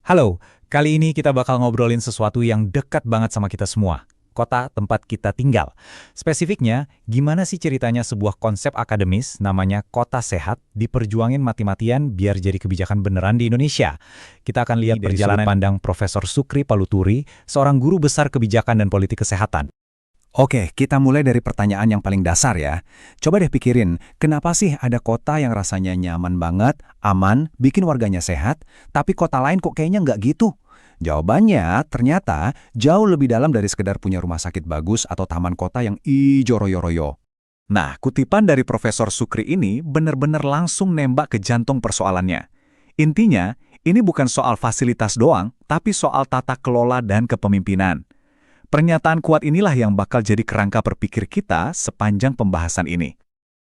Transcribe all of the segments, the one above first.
Halo, kali ini kita bakal ngobrolin sesuatu yang dekat banget sama kita semua. Kota tempat kita tinggal. Spesifiknya, gimana sih ceritanya sebuah konsep akademis namanya kota sehat diperjuangin mati-matian biar jadi kebijakan beneran di Indonesia? Kita akan lihat dari sudut pandang Profesor Sukri Paluturi, seorang guru besar kebijakan dan politik kesehatan. Oke, kita mulai dari pertanyaan yang paling dasar ya. Coba deh pikirin, kenapa sih ada kota yang rasanya nyaman banget, aman, bikin warganya sehat, tapi kota lain kok kayaknya nggak gitu? Jawabannya ternyata jauh lebih dalam dari sekedar punya rumah sakit bagus atau taman kota yang ijo royo-royo. Nah, kutipan dari Profesor Sukri ini benar-benar langsung nembak ke jantung persoalannya. Intinya, ini bukan soal fasilitas doang, tapi soal tata kelola dan kepemimpinan. Pernyataan kuat inilah yang bakal jadi kerangka berpikir kita sepanjang pembahasan ini.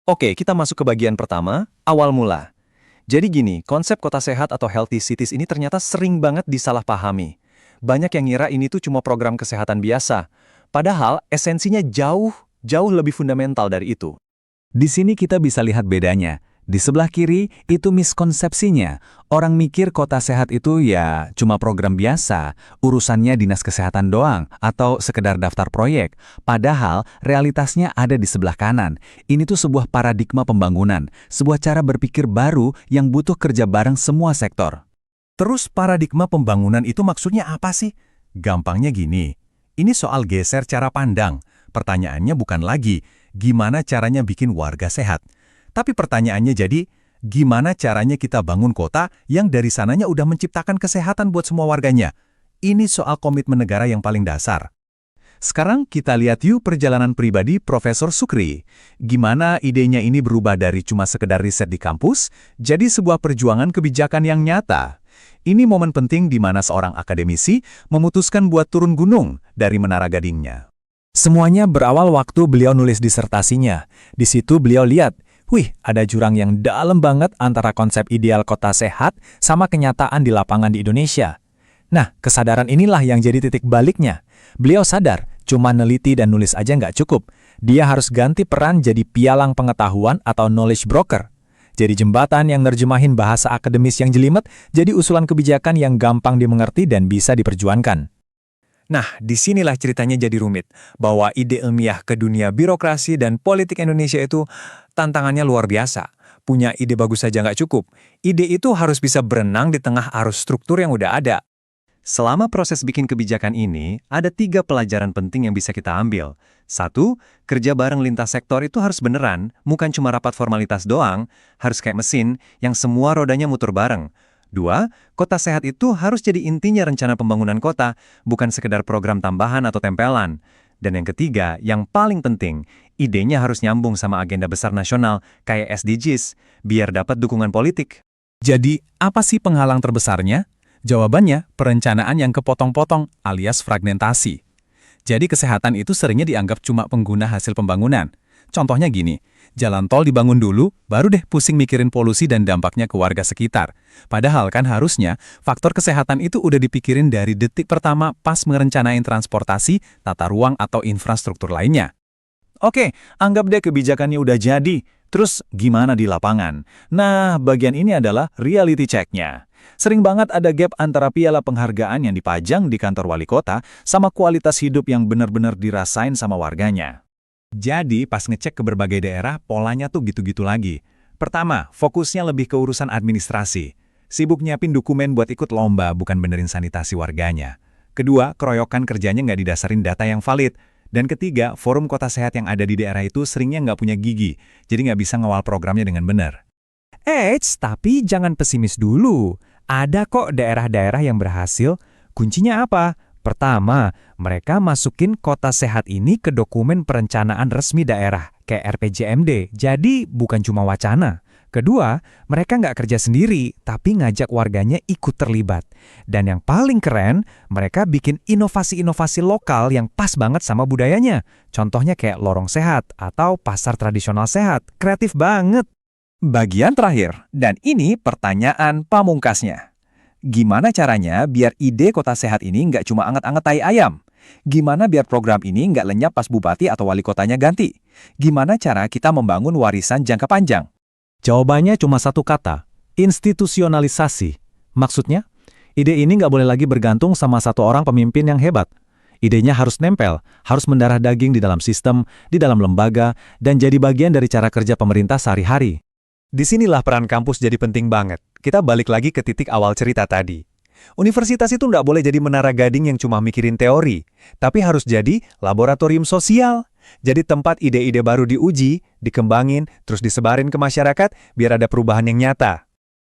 Oke, kita masuk ke bagian pertama, awal mula. Jadi gini, konsep kota sehat atau healthy cities ini ternyata sering banget disalahpahami. Banyak yang ngira ini tuh cuma program kesehatan biasa. Padahal esensinya jauh lebih fundamental dari itu. Di sini kita bisa lihat bedanya. Di sebelah kiri, itu miskonsepsinya. Orang mikir kota sehat itu ya cuma program biasa, urusannya dinas kesehatan doang, atau sekedar daftar proyek. Padahal, realitasnya ada di sebelah kanan. Ini tuh sebuah paradigma pembangunan, sebuah cara berpikir baru yang butuh kerja bareng semua sektor. Terus paradigma pembangunan itu maksudnya apa sih? Gampangnya gini, ini soal geser cara pandang. Pertanyaannya bukan lagi, gimana caranya bikin warga sehat? Tapi pertanyaannya jadi, gimana caranya kita bangun kota yang dari sananya udah menciptakan kesehatan buat semua warganya? Ini soal komitmen negara yang paling dasar. Sekarang kita lihat yuk perjalanan pribadi Profesor Sukri. Gimana idenya ini berubah dari cuma sekedar riset di kampus, jadi sebuah perjuangan kebijakan yang nyata. Ini momen penting di mana seorang akademisi memutuskan buat turun gunung dari Menara Gadingnya. Semuanya berawal waktu beliau nulis disertasinya. Di situ beliau lihat, ada jurang yang dalam banget antara konsep ideal kota sehat sama kenyataan di lapangan di Indonesia. Nah, kesadaran inilah yang jadi titik baliknya. Beliau sadar, cuma neliti dan nulis aja nggak cukup. Dia harus ganti peran jadi pialang pengetahuan atau knowledge broker. Jadi jembatan yang nerjemahin bahasa akademis yang jelimet, jadi usulan kebijakan yang gampang dimengerti dan bisa diperjuangkan. Nah, disinilah ceritanya jadi rumit, bahwa ide ilmiah ke dunia birokrasi dan politik Indonesia itu tantangannya luar biasa. Punya ide bagus saja nggak cukup. Ide itu harus bisa berenang di tengah arus struktur yang udah ada. Selama proses bikin kebijakan ini, ada 3 pelajaran penting yang bisa kita ambil. 1, kerja bareng lintas sektor itu harus beneran, bukan cuma rapat formalitas doang, harus kayak mesin yang semua rodanya muter bareng. 2, kota sehat itu harus jadi intinya rencana pembangunan kota, bukan sekedar program tambahan atau tempelan. Dan yang ketiga, yang paling penting, idenya harus nyambung sama agenda besar nasional kayak SDGs, biar dapat dukungan politik. Jadi, apa sih penghalang terbesarnya? Jawabannya, perencanaan yang kepotong-potong alias fragmentasi. Jadi kesehatan itu seringnya dianggap cuma pengguna hasil pembangunan. Contohnya gini, jalan tol dibangun dulu, baru deh pusing mikirin polusi dan dampaknya ke warga sekitar. Padahal kan harusnya, faktor kesehatan itu udah dipikirin dari detik pertama pas merencanain transportasi, tata ruang atau infrastruktur lainnya. Oke, anggap deh kebijakannya udah jadi. Terus gimana di lapangan? Nah, bagian ini adalah reality check-nya. Sering banget ada gap antara piala penghargaan yang dipajang di kantor wali kota sama kualitas hidup yang benar-benar dirasain sama warganya. Jadi, pas ngecek ke berbagai daerah, polanya tuh gitu-gitu lagi. Pertama, fokusnya lebih ke urusan administrasi. Sibuk nyiapin dokumen buat ikut lomba, bukan benerin sanitasi warganya. Kedua, keroyokan kerjanya nggak didasarin data yang valid. Dan ketiga, forum kota sehat yang ada di daerah itu seringnya nggak punya gigi, jadi nggak bisa ngawal programnya dengan benar. Tapi jangan pesimis dulu. Ada kok daerah-daerah yang berhasil. Kuncinya apa? Pertama, mereka masukin kota sehat ini ke dokumen perencanaan resmi daerah, kayak RPJMD, jadi bukan cuma wacana. Kedua, mereka nggak kerja sendiri, tapi ngajak warganya ikut terlibat. Dan yang paling keren, mereka bikin inovasi-inovasi lokal yang pas banget sama budayanya. Contohnya kayak lorong sehat atau pasar tradisional sehat, kreatif banget. Bagian terakhir, dan ini pertanyaan pamungkasnya. Gimana caranya biar ide kota sehat ini nggak cuma anget-anget tai ayam? Gimana biar program ini nggak lenyap pas bupati atau wali kotanya ganti? Gimana cara kita membangun warisan jangka panjang? Jawabannya cuma satu kata, institusionalisasi. Maksudnya, Ide ini nggak boleh lagi bergantung sama satu orang pemimpin yang hebat. Idenya harus nempel, harus mendarah daging di dalam sistem, di dalam lembaga, dan jadi bagian dari cara kerja pemerintah sehari-hari. Disinilah peran kampus jadi penting banget. Kita balik lagi ke titik awal cerita tadi. Universitas itu nggak boleh jadi menara gading yang cuma mikirin teori, tapi harus jadi laboratorium sosial. Jadi tempat ide-ide baru diuji, dikembangin, terus disebarin ke masyarakat biar ada perubahan yang nyata.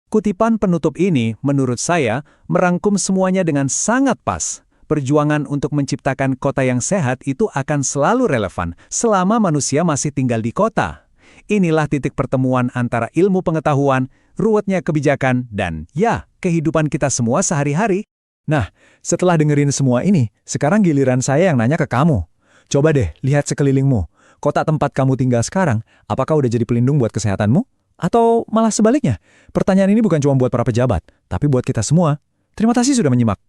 Kutipan penutup ini, menurut saya, merangkum semuanya dengan sangat pas. Perjuangan untuk menciptakan kota yang sehat itu akan selalu relevan selama manusia masih tinggal di kota. Inilah titik pertemuan antara ilmu pengetahuan, ruwetnya kebijakan, dan ya, kehidupan kita semua sehari-hari. Nah, setelah dengerin semua ini, sekarang giliran saya yang nanya ke kamu. Coba deh, lihat sekelilingmu. Kota tempat kamu tinggal sekarang, apakah udah jadi pelindung buat kesehatanmu? Atau malah sebaliknya? Pertanyaan ini bukan cuma buat para pejabat, tapi buat kita semua. Terima kasih sudah menyimak.